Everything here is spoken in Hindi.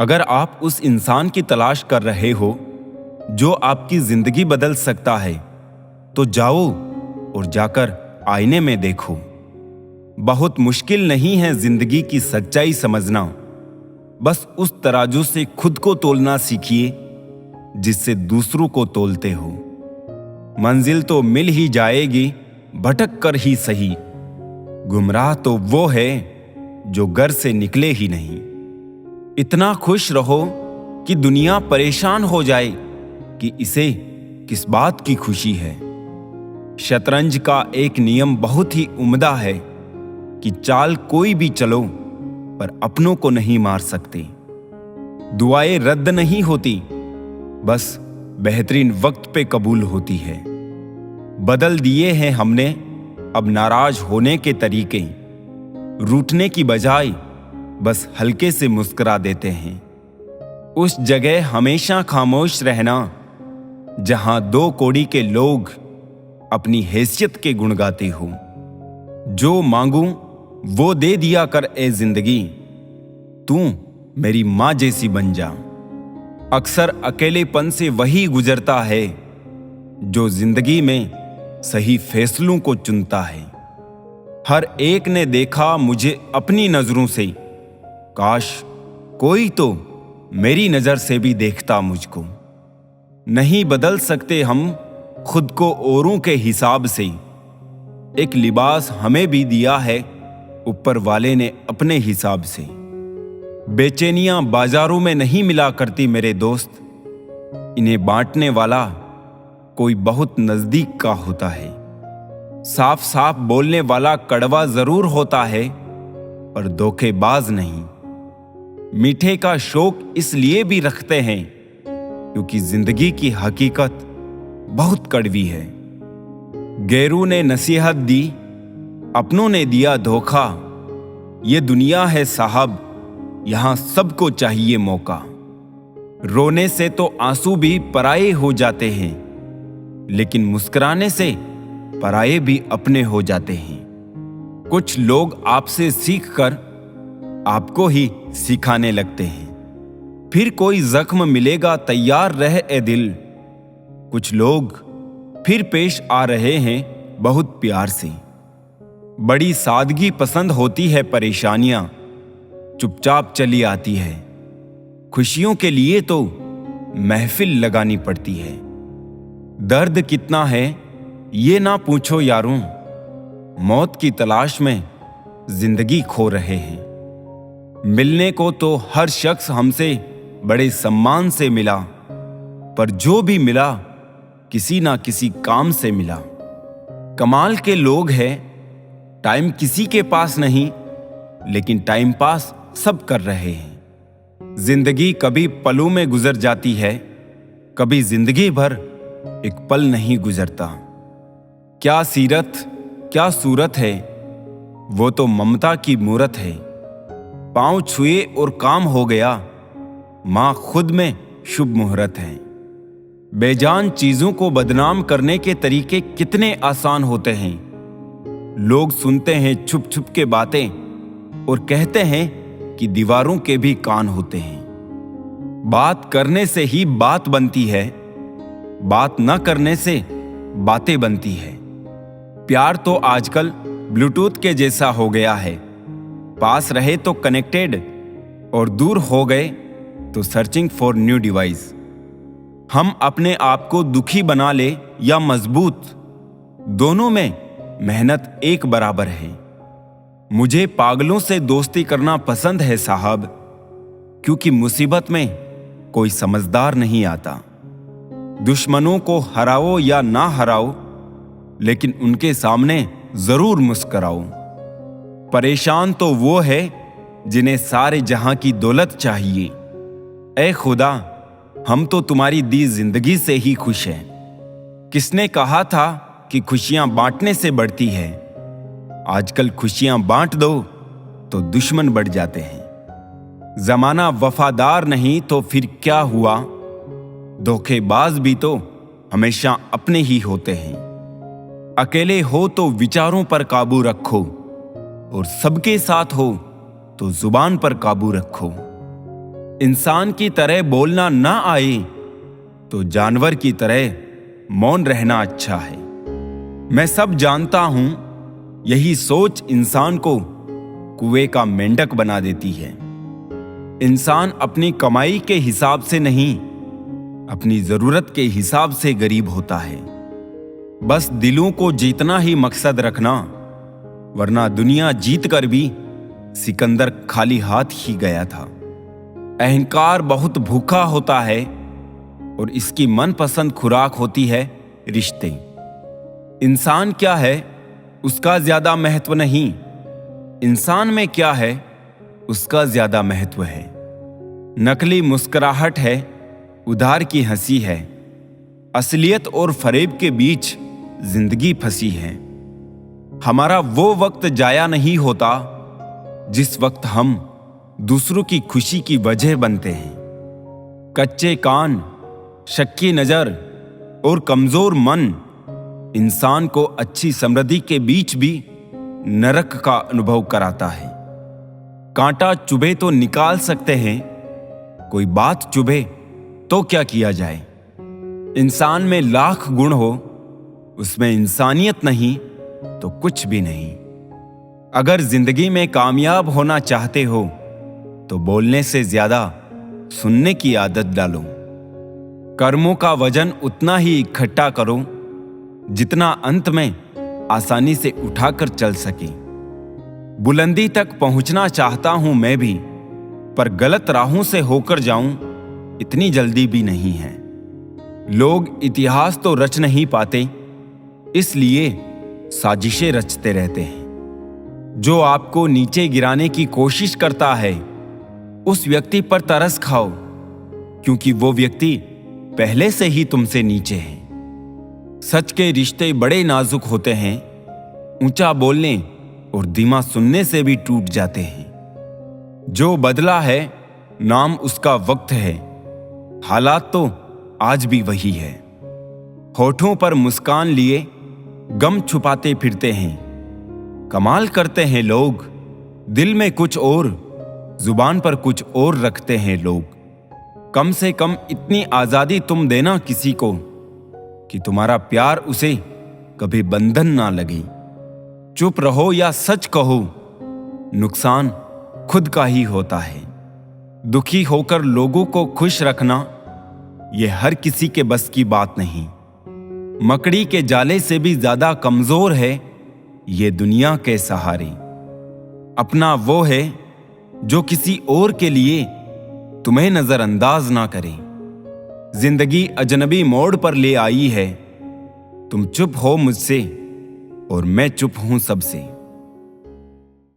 अगर आप उस इंसान की तलाश कर रहे हो जो आपकी जिंदगी बदल सकता है, तो जाओ और जाकर आईने में देखो। बहुत मुश्किल नहीं है जिंदगी की सच्चाई समझना। बस उस तराजू से खुद को तोलना सीखिए जिससे दूसरों को तोलते हो। मंजिल तो मिल ही जाएगी, भटक कर ही सही। गुमराह तो वो है जो घर से निकले ही नहीं। इतना खुश रहो कि दुनिया परेशान हो जाए कि इसे किस बात की खुशी है। शतरंज का एक नियम बहुत ही उम्दा है कि चाल कोई भी चलो पर अपनों को नहीं मार सकते। दुआएं रद्द नहीं होती, बस बेहतरीन वक्त पे कबूल होती है। बदल दिए हैं हमने अब नाराज होने के तरीके। रूठने की बजाय बस हल्के से मुस्कुरा देते हैं। उस जगह हमेशा खामोश रहना जहां दो कौड़ी के लोग अपनी हैसियत के गुण गाते हो। जो मांगूं वो दे दिया कर ए जिंदगी, तू मेरी मां जैसी बन जा। अक्सर अकेलेपन से वही गुजरता है जो जिंदगी में सही फैसलों को चुनता है। हर एक ने देखा मुझे अपनी नजरों से, काश कोई तो मेरी नजर से भी देखता मुझको। नहीं बदल सकते हम खुद को औरों के हिसाब से। एक लिबास हमें भी दिया है ऊपर वाले ने अपने हिसाब से। बेचैनियां बाजारों में नहीं मिला करती मेरे दोस्त, इन्हें बांटने वाला कोई बहुत नजदीक का होता है। साफ साफ बोलने वाला कड़वा जरूर होता है पर धोखेबाज नहीं। मीठे का शौक इसलिए भी रखते हैं क्योंकि जिंदगी की हकीकत बहुत कड़वी है। गैरों ने नसीहत दी, अपनों ने दिया धोखा। ये दुनिया है साहब, यहां सबको चाहिए मौका। रोने से तो आंसू भी पराये हो जाते हैं, लेकिन मुस्कुराने से पराये भी अपने हो जाते हैं। कुछ लोग आपसे सीखकर आपको ही सिखाने लगते हैं। फिर कोई जख्म मिलेगा, तैयार रह ए दिल। कुछ लोग फिर पेश आ रहे हैं बहुत प्यार से। बड़ी सादगी पसंद होती है परेशानियां, चुपचाप चली आती है। खुशियों के लिए तो महफिल लगानी पड़ती है। दर्द कितना है ये ना पूछो यारों, मौत की तलाश में जिंदगी खो रहे हैं। मिलने को तो हर शख्स हमसे बड़े सम्मान से मिला, पर जो भी मिला किसी ना किसी काम से मिला। कमाल के लोग हैं, टाइम किसी के पास नहीं, लेकिन टाइम पास सब कर रहे हैं। जिंदगी कभी पलों में गुजर जाती है, कभी जिंदगी भर एक पल नहीं गुजरता। क्या सीरत क्या सूरत है, वो तो ममता की मूरत है। पांव छुए और काम हो गया, मां खुद में शुभ मुहूर्त है। बेजान चीजों को बदनाम करने के तरीके कितने आसान होते हैं। लोग सुनते हैं छुप छुप के बातें और कहते हैं कि दीवारों के भी कान होते हैं। बात करने से ही बात बनती है, बात न करने से बातें बनती है। प्यार तो आजकल ब्लूटूथ के जैसा हो गया है। पास रहे तो कनेक्टेड और दूर हो गए तो सर्चिंग फॉर न्यू डिवाइस। हम अपने आप को दुखी बना ले या मजबूत, दोनों में मेहनत एक बराबर है। मुझे पागलों से दोस्ती करना पसंद है साहब, क्योंकि मुसीबत में कोई समझदार नहीं आता। दुश्मनों को हराओ या ना हराओ, लेकिन उनके सामने जरूर मुस्कुराओ। परेशान तो वो है जिन्हें सारे जहां की दौलत चाहिए। ऐ खुदा, हम तो तुम्हारी दी जिंदगी से ही खुश हैं। किसने कहा था कि खुशियां बांटने से बढ़ती है? आजकल खुशियां बांट दो तो दुश्मन बढ़ जाते हैं। जमाना वफादार नहीं तो फिर क्या हुआ? धोखेबाज भी तो हमेशा अपने ही होते हैं। अकेले हो तो विचारों पर काबू रखो, और सबके साथ हो तो जुबान पर काबू रखो। इंसान की तरह बोलना ना आए तो जानवर की तरह मौन रहना अच्छा है। मैं सब जानता हूं, यही सोच इंसान को कुएं का मेंढक बना देती है। इंसान अपनी कमाई के हिसाब से नहीं, अपनी जरूरत के हिसाब से गरीब होता है। बस दिलों को जीतना ही मकसद रखना, वरना दुनिया जीतकर भी सिकंदर खाली हाथ ही गया था। अहंकार बहुत भूखा होता है और इसकी मनपसंद खुराक होती है रिश्ते। इंसान क्या है उसका ज्यादा महत्व नहीं, इंसान में क्या है उसका ज्यादा महत्व है। नकली मुस्कुराहट है, उधार की हंसी है, असलियत और फरेब के बीच जिंदगी फंसी है। हमारा वो वक्त जाया नहीं होता जिस वक्त हम दूसरों की खुशी की वजह बनते हैं। कच्चे कान, शक्की नजर और कमजोर मन इंसान को अच्छी समृद्धि के बीच भी नरक का अनुभव कराता है। कांटा चुभे तो निकाल सकते हैं, कोई बात चुभे तो क्या किया जाए। इंसान में लाख गुण हो, उसमें इंसानियत नहीं तो कुछ भी नहीं। अगर जिंदगी में कामयाब होना चाहते हो तो बोलने से ज्यादा सुनने की आदत डालो। कर्मों का वजन उतना ही इकट्ठा करो जितना अंत में आसानी से उठाकर चल सके। बुलंदी तक पहुंचना चाहता हूं मैं भी, पर गलत राहों से होकर जाऊं इतनी जल्दी भी नहीं है। लोग इतिहास तो रच नहीं पाते, इसलिए साजिशें रचते रहते हैं। जो आपको नीचे गिराने की कोशिश करता है उस व्यक्ति पर तरस खाओ, क्योंकि वो व्यक्ति पहले से ही तुमसे नीचे है। सच के रिश्ते बड़े नाजुक होते हैं, ऊंचा बोलने और धीमा सुनने से भी टूट जाते हैं। जो बदला है नाम उसका वक्त है, हालात तो आज भी वही है। होठों पर मुस्कान लिए गम छुपाते फिरते हैं। कमाल करते हैं लोग, दिल में कुछ और, जुबान पर कुछ और रखते हैं लोग। कम से कम इतनी आजादी तुम देना किसी को कि तुम्हारा प्यार उसे कभी बंधन ना लगे। चुप रहो या सच कहो, नुकसान खुद का ही होता है। दुखी होकर लोगों को खुश रखना यह हर किसी के बस की बात नहीं। मकड़ी के जाले से भी ज्यादा कमजोर है ये दुनिया के सहारे। अपना वो है जो किसी और के लिए तुम्हें नजरअंदाज ना करे। जिंदगी अजनबी मोड़ पर ले आई है, तुम चुप हो मुझसे और मैं चुप हूं सबसे।